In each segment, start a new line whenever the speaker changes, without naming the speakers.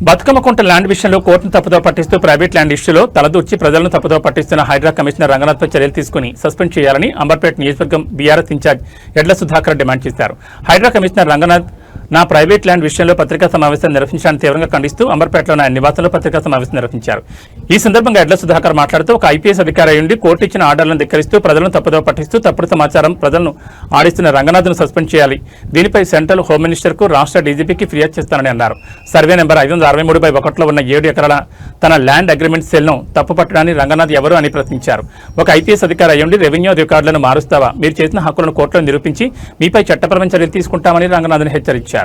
బతుకమ్మ కుంట land విషయంలో కోర్టును తప్పుదో పట్టిస్తూ ప్రైవేట్ ల్యాండ్ ఇష్యూలో తలదూర్చి ప్రజలను తప్పుదో పట్టిస్తున్న హైడ్రా కమిషనర్ రంగనాథ్పై చర్యలు తీసుకుని సస్పెండ్ చేయాలని అంబర్పేట నియోజకవర్గం బీఆర్ఎస్ ఇన్ఛార్జ్ ఎడ్ల సుధాకర్ డిమాండ్ చేశారు. హైడ్రా కమిషనర్ రంగనాథ్ నా ప్రైవేట్ ల్యాండ్ విషయంలో పత్రికా సమావేశం నిర్వహించాలని తీవ్రంగా ఖండిస్తూ అంబర్పేటలోని ఆయన నివాసంలో పత్రికా సమావేశం నిర్వహించారు. ఈ సందర్భంగా ఎడ్ల సుధాకర్ మాట్లాడుతూ ఒక ఐపీఎస్ అధికారి అయ్యుండి కోర్టు ఇచ్చిన ఆర్డర్లను ధిక్కరిస్తూ ప్రజలను తప్పుదో పట్టిస్తూ తప్పుడు సమాచారం ప్రజలను ఆడిస్తున్న రంగనాథ్ను సస్పెండ్ చేయాలి. దీనిపై సెంట్రల్ హోమ్ మినిస్టర్కు రాష్ట్ర డీజీపీకి ఫిర్యాదు చేస్తానని అన్నారు. సర్వే నెంబర్ 563/1లో ఉన్న 7 ఎకరాల తన ల్యాండ్ అగ్రిమెంట్ సెల్ను తప్పుపట్టడాన్ని రంగనాథ్ ఎవరు అని ప్రశ్నించారు. ఒక ఐపీఎస్ అధికారి అయ్యుండి రెవెన్యూ రికార్డులను మారుస్తావా? మీరు చేసిన హక్కులను కోర్టులో నిరూపించి మీపై చట్టపరమైన చర్యలు తీసుకుంటామని రంగనాథ్ని హెచ్చరించారు.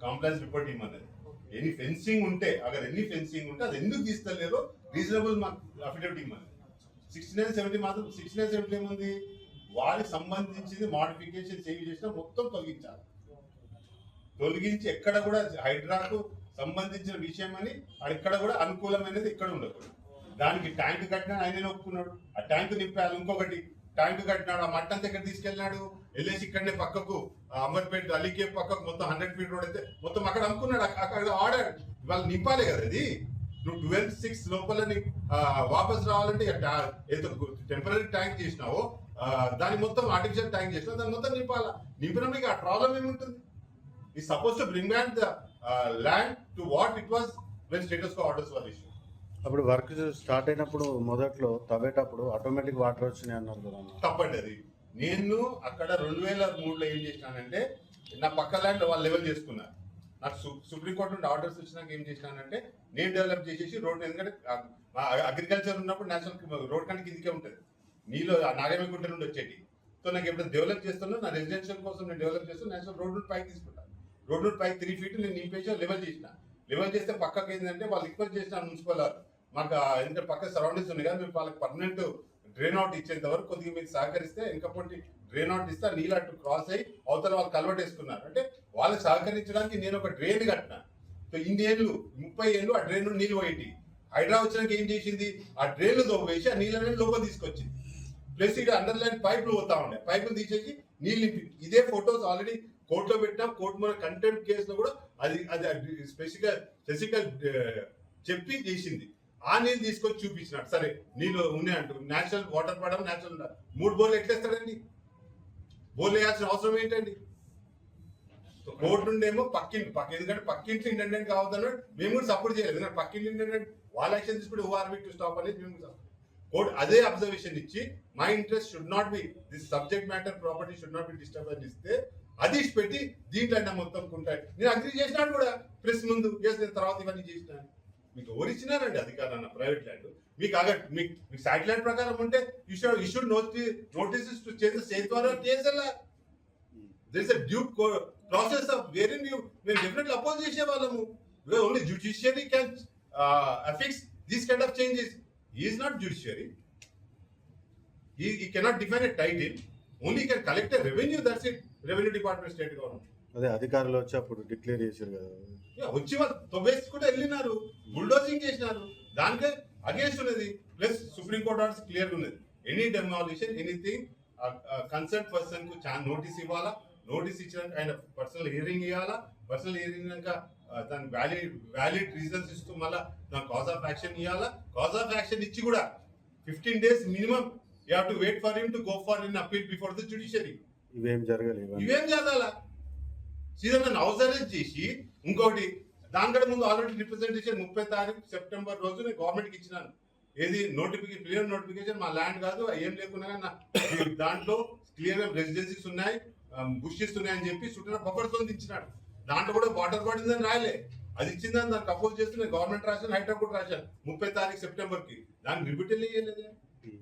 కాంప్లైన్స్ రిపోర్ట్ ఇవ్వమన్నది. ఎనీ ఫెన్సింగ్ ఉంటే ఎనీ ఫెన్సింగ్ ఉంటే అది ఎందుకు తీస్తలేరో రీజనబుల్ అఫిడవిట్ ఇవ్వమన్నది. 69-70 మాత్రం 69-70 ఏముంది, వారికి సంబంధించింది మోడిఫికేషన్ ఏవి చేసినా మొత్తం తొలగించాలి. తొలగించి ఎక్కడ కూడా హైడ్రాకు సంబంధించిన విషయం అని ఎక్కడ కూడా అనుకూలమైనది ఎక్కడ ఉండకూడదు. దానికి ట్యాంక్ కట్టినా ఆయనే ఒప్పుకున్నాడు. ఆ ట్యాంక్ నింపాలి. ఇంకొకటి ట్యాంక్ కట్టినాడు, ఆ మట్టంతా ఎక్కడ తీసుకెళ్ళినాడు, వెళ్ళేసి ఇక్కడనే పక్కకు అంబర్పేట అలీకే పక్కకు మొత్తం 100 ఫీట్ రోడ్ అయితే మొత్తం అక్కడ అమ్ముకున్నాడు. అక్కడ ఆర్డర్ వాళ్ళు నింపాలి కదా. అది నువ్వు 12/6 లోపల వాపస్ రావాలంటే ఏదో టెంపరీ ట్యాంక్ చేసినావో దాని మొత్తం ఆర్టిఫిషియల్ ట్యాంక్ చేసినావు, దాన్ని మొత్తం నింపాలా. నింపినప్పుడు ఆ ప్రాబ్లం ఏముంటుంది? ఈ suppose to bring back the land to what it was when status quo orders were issue.
అప్పుడు వర్క్ స్టార్ట్ అయినప్పుడు మొదట్లో తవ్వేటప్పుడు ఆటోమేటిక్ వాటర్ వచ్చినాయి అన్నారు కదా.
తప్పండి అది. నేను అక్కడ 2003లో ఏం చేసినానంటే నా పక్క ల్యాండ్ వాళ్ళు లెవెల్ చేసుకున్నారు. నాకు సుప్రీంకోర్టు నుండి ఆర్డర్స్ వచ్చినాక ఏం చేసినానంటే నేను డెవలప్ చేసేసి రోడ్, ఎందుకంటే అగ్రికల్చర్ ఉన్నప్పుడు నేషనల్ రోడ్ కంటే కిందికే ఉంటుంది, నీళ్ళు నాగమేకుంట నుండి వచ్చేటి. సో నాకు ఎప్పుడు డెవలప్ చేస్తున్నా నా రెసిడెన్షియల్ కోసం నేను డెవలప్ చేస్తాను, నేషనల్ రోడ్ నుండి పైకి తీసుకుంటాను. రోడ్ నుండి పైకి 3 ఫీట్ నేను నింపేసి లెవెల్ చేసిన. లెవెల్ చేస్తే పక్కకి ఏంటంటే వాళ్ళు రిక్వెస్ట్ చేసిన మున్సిపల్ మాకు ఎందుకంటే పక్క సరౌండింగ్స్ ఉన్నాయి కదా, మేము వాళ్ళకి పర్మనెంట్ డ్రైన్ అవుట్ ఇచ్చేంత వరకు కొద్దిగా మీరు సహకరిస్తే ఇంకపోటి డ్రైన్ అవుట్ ఇస్తే నీళ్ళు అటు క్రాస్ అయ్యి అవతల వాళ్ళు కలవట్ వేసుకున్నారు. అంటే వాళ్ళకి సహకరించడానికి నేను ఒక డ్రైన్ కట్టినా. సో 30 ఏళ్ళు ఆ డ్రైన్ నుండి నీళ్ళు పోయేటి. హైడ్రా వచ్చినాక ఏం చేసింది, ఆ డ్రైన్లు దొబ్బేసి ఆ నీళ్ళని లోపల తీసుకొచ్చింది. ప్లస్ ఇక్కడ అండర్లైన్ పైపులు పోతా ఉండే, పైపులు తీసేసి నీళ్ళు నింపి. ఇదే ఫొటోస్ ఆల్రెడీ కోర్టులో పెట్టినా, కోర్టు మన కంటెంప్ట్ కేసులో కూడా అది స్పెసిఫికల్ చెప్పి చేసింది. ఆ నీళ్ళు తీసుకొచ్చి చూపించినాడు. సరే నీళ్ళు ఉన్నాయంటూ నేచురల్ వాటర్ పడడం నేచురల్ 3 బోర్లు ఎట్లేస్తాడండి? బోర్లు వేయాల్సిన అవసరం ఏంటండి? కోర్టు నుండి ఏమో ఎందుకంటే పక్కింట్లో ఇండిపెండెంట్ కావద్దన్నాడు. మేము కూడా సపోర్ట్ చేయలేదు, ఎందుకంటే పక్కింట్లో ఇండిపెండెంట్ వాళ్ళ యాక్షన్ తీసుకుంటే ఓఆర్బీ టు స్టాప్ అనేది మేము కోర్టు అదే అబ్జర్వేషన్ ఇచ్చి my interest should not be this subject matter property should not be disturb అని ఇస్తే అది పెట్టి దీంట్లో మొత్తం కుంటాయి. నేను అగ్రీ చేసినాడు కూడా ప్రెస్ ముందు, నేను తర్వాత ఇవన్నీ చేసినాను. మీకు ఎవరు ఇచ్చినారండి అధికారాన్ని? ప్రైవేట్ ల్యాండ్ మీకు శాటిలైట్ ప్రకారం ఉంటే issued notices to change the state ద్వారా కేసల్లా there is a due process of hearing you. మేము డెఫినెట్లీ అపోజ్ చేసే వాళ్ళము. Only judiciary can affix these kind of changes. He is not judiciary. He cannot define a title. Only he can collect a revenue. That's it. Revenue department, state government.
అదే అధికారులు వచ్చి అప్పుడు declare చేశారు కదా,
వచ్చి వాళ్ళు తొవ్వేసి కూడా వెళ్ళినారు, బుల్డోజింగ్ చేసినారు. దానికే అగేన్స్ట్ ఉన్నది. ప్లస్ సుప్రీంకోర్టు ఆర్డర్స్ క్లియర్ ఉన్నది. Any demolition anything concern person కు నోటీస్ ఇవ్వాలా. నోటీస్ ఇచ్చినాక ఆయన పర్సనల్ హియరింగ్ ఇవ్వాలా. పర్సనల్ హియరింగ్ దాని వ్యాలిడ్ రీజన్స్ ఇస్తూ మళ్ళీ దాని కాజ్ ఆఫ్ యాక్షన్ ఇవ్వాలా. కాజ్ ఆఫ్ యాక్షన్ ఇచ్చి కూడా 15 days minimum you have to wait for him to go for in appeal before the judiciary.
ఇవేం జరగలేదు.
ఇవేం జరగాలా? సీదా నన్ను హౌస్ అరెస్ట్ చేసి ఇంకోటి దానికంటే ముందు ఆల్రెడీ రిప్రజెంటేషన్ 30 సెప్టెంబర్ రోజు నేను గవర్నమెంట్కి ఇచ్చినాను. ఏది క్లియర్ నోటిఫికేషన్ మా ల్యాండ్ కాదు ఏం లేకుండా దాంట్లో క్లియర్ రెసిడెన్సీస్ ఉన్నాయి, బుషెస్ ఉన్నాయని చెప్పి చుట్టూ బఫర్స్ ఇచ్చినాడు. దాంట్లో కూడా వాటర్ పడిందని రాయలే. అది ఇచ్చిందని దానికి అపోజ్ చేస్తూ నేను గవర్నమెంట్ రాశాను, హైడ్రా కూడా రాశాను 30 సెప్టెంబర్కి. దానికి రిబ్యూటల్ ఇవ్వలేదే,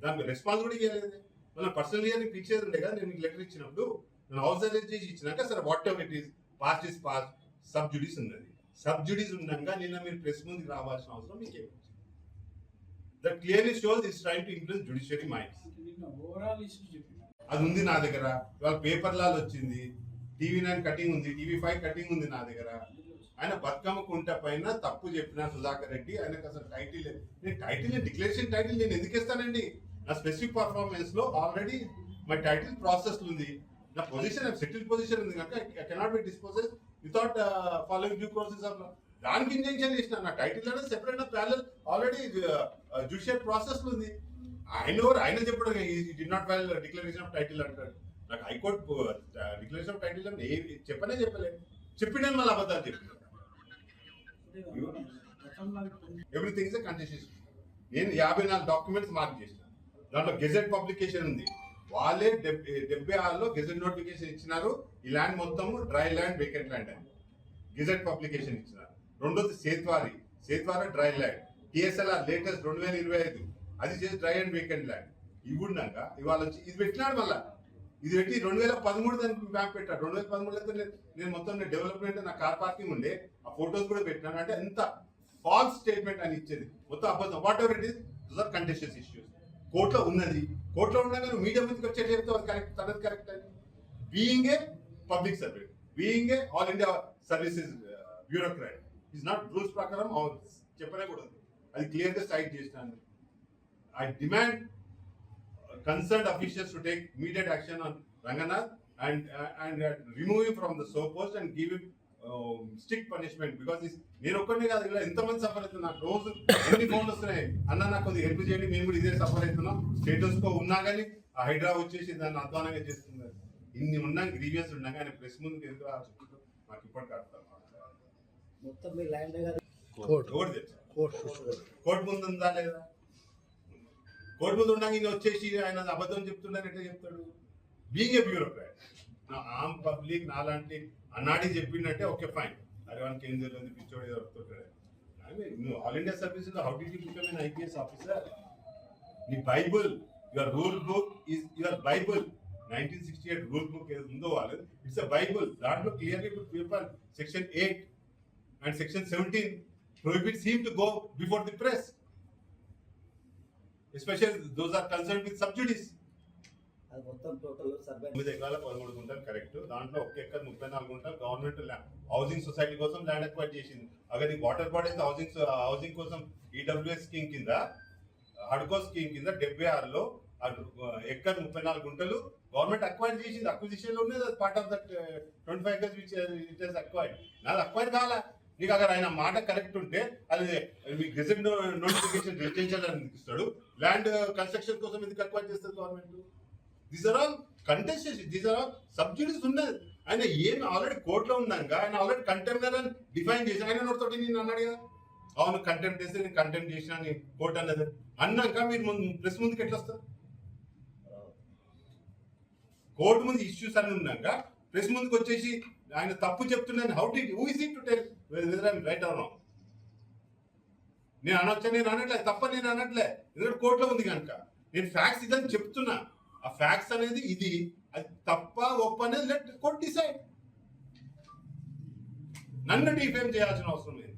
దానికి రెస్పాన్స్ కూడా ఇవ్వలేదే. మన పర్సనల్ ఇయర్కి ఇచ్చేది ఉండే కదా. నేను లెటర్ ఇచ్చినప్పుడు నేను హౌస్ అరెస్ట్ చేసి ఇచ్చినాక సరే whatever it is past is past, sub judice ఉన్నది. సబ్ జుడిస్ ఉన్నాక నిన్న మీరు ప్రెస్ ముందుకు రావాల్సిన అవసరం మీకేం? That clearly shows is trying to influence judiciary minds. అది ఉంది నా దగ్గర. ఇవాళ పేపర్ లాల్ వచ్చింది, TV9 కటింగ్ ఉంది, TV5 కటింగ్ ఉంది నా దగ్గర. ఆయన బతుకమ్మ కుంట పైన తప్పు చెప్పిన సుధాకర్ రెడ్డి, ఆయనకు అసలు టైటిల్ డిక్లరేషన్ టైటిల్ నేను ఎందుకు ఇస్తానండి? నా స్పెసిఫిక్ పర్ఫార్మెన్స్ లో ఆల్రెడీ మై టైటిల్ ప్రాసెస్ ఉంది. నా పొజిషన్ సెటిల్ పొజిషన్ ఉంది కనుక I cannot be disposes without following due process of దానికి ఇంజెక్షన్ చేసిన నా టైటిల్ అనేది సెపరేట్ నా ప్యారల్ ఆల్రెడీ జ్యుడిషియల్ ప్రాసెస్ ఉంది. ఆయన చెప్పడం did not file declaration of title అంటాడు. నాకు హైకోర్టు డిక్లరేషన్ ఆఫ్ టైటిల్ అంటే చెప్పలేదు. చెప్పినాను మళ్ళీ అబద్ధాలు చెప్పిన. Everything is contested. నేను 54 డాక్యుమెంట్స్ మార్క్ చేసిన. దాంట్లో గెజెట్ పబ్లికేషన్ ఉంది. వాళ్ళే 76లో గెజెట్ నోటిఫికేషన్ ఇచ్చినారు. ఈ ల్యాండ్ మొత్తం డ్రై ల్యాండ్, వేకెంట్ ల్యాండ్ అని గెజెట్ పబ్లికేషన్ ఇచ్చినారు. రెండోది సేత్వారి డ్రై ల్యాండ్, టిఎస్ఎల్ఆర్ లేటెస్ట్ 2025 అది చేసి డ్రై అండ్ వేకెంట్ ల్యాండ్. ఇవి ఉండగా ఇవాళ వచ్చి ఇది పెట్టినాడు. మళ్ళా ఇది పెట్టి 2013 దానికి మ్యాప్ పెట్టాడు. 2013 అయితే నేను మొత్తం డెవలప్మెంట్ నా కార్ పార్కింగ్ ఉండే ఆ ఫొటోస్ కూడా పెట్టినాను. అంటే ఎంత ఫాల్స్ స్టేట్మెంట్ అని ఇచ్చేది మొత్తం అబద్ధం. Whatever it is those are contested issues. కోర్టులో ఉన్నది, కోర్టులో ఉండగా నువ్వు మీడియా ముందుకు వచ్చే చెప్తే అది కరెక్ట్, తనది కరెక్ట్ అని. Being a public servant, being a all India services bureaucrat is not rules ప్రకారం చెప్పనే కూడా అది క్లియర్ గా సైట్ చేసినాను. I demand concerned officials to take immediate action on Ranganath and remove him from the show post and give him strict punishment because నేను ఒక్కడే కాదు ఇలా ఎంతమంది సఫర్ అవుతున్నారు. నాకు రోజు ఎన్ని ఫోన్లు వస్తున్నాయి, అన్న నాకు కొద్దిగా హెల్ప్ చేయండి, మేము కూడా ఇదే సఫర్ అవుతున్నాం. స్టేటస్ కో ఉన్నా కానీ ఆ హైడ్రా వచ్చేసి దాన్ని అధ్వానంగా చేస్తున్నారు. ఇన్ని ఉన్నా గ్రీవియన్స్ ఉన్నా కానీ ప్రెస్ ముందు ఎందుకు చెప్తూ మాకు ఇప్పటికి అర్థం కోర్టు ముందు ఉందా లేదా? కోర్టు ముందు ఉండగా ఈయన వచ్చేసి ఆయన అబద్ధం చెప్తున్నాను ఎట్లా చెప్తాడు? బీయింగ్ ఏ బ్యూరోక్రాట్, నా ఆమ్ పబ్లిక్ నాలాంటి అన్నాడి చెప్పిందంటే ఓకే ఫైన్, అరే వానికి ఏం తెలియదు పిచ్చోడు దొరుకుతుంటాడు. నువ్వు all India services how did you become an IPS officer? నీ bible, your rule book is your bible. 1968 rule book ఏది ఉందో వాళ్ళు ఇట్స్ ఎ బైబుల్. దాంట్లో clearly paper section 8 and section 17 prohibits him to go before the press, especially those are concerned with subjudice.
అది మొత్తం total survey
9 ఎకరాల 13 గుంటలు correct. దాంట్లో 1 acre 34 గుంటలు గవర్నమెంట్ హౌసింగ్ సొసైటీ కోసం ల్యాండ్ అక్వైర్ చేసింది. అక్కడ ఈ వాటర్ బాడీ హౌసింగ్ కోసం ఈడబ్ల్యూఎస్ స్కీమ్ కింద, హడ్కో స్కీమ్ కింద 76లో ఎకర్ 34 గుంటలు గవర్నమెంట్ అక్వైర్ చేసింది. అక్విజిషన్ లో ఉన్నది part of that 25 acres which it has acquired. నాది అక్వైర్ కావాలా? నీకు అక్కడ ఆయన మాట కరెక్ట్ ఉంటే అది మీ గెజెట్ నోటిఫికేషన్ రెసిడెన్షియల్ అని ఇస్తాడు. ల్యాండ్ కన్స్ట్రక్షన్ కోసం ఎందుకు అక్వైర్ చేస్తుంది government? These are all contested, these are all subsidies ఉన్నది. ఆయన ఏమి ఆల్రెడీ కోర్టులో ఉన్నాక ఆయన ఆల్రెడీ కంటెంప్టర్ అని డిఫైన్ చేసి ఆయన నోటితోటి నేను అన్నాడు కదా, అవును కంటెంప్ట్ చేస్తే నేను కంటెంప్ట్ చేసిన అని కోర్టు అన్నది. అన్నాక మీరు ప్రెస్ ముందుకు ఎట్లా వస్తారు? కోర్టు ముందు ఇష్యూస్ అన్ని ఉన్నాక ప్రెస్ ముందుకు వచ్చేసి ఆయన తప్పు చెప్తున్నాను. How did who is it to tell weather I am right are wrong? నేను అనొచ్చా? నేను అనట్లే, తప్ప నేను అనట్లే, ఎందుకంటే కోర్టులో ఉంది కనుక నేను ఫ్యాక్ట్స్ ఇదని చెప్తున్నా. ఆ ఫ్యాక్ట్స్ అనేది ఇది, అది తప్ప ఒప్ప అనేది లెట్ కోర్ట్ డిసైడ్. నన్ను డిఫేమ్ చేయాల్సిన అవసరం లేదు.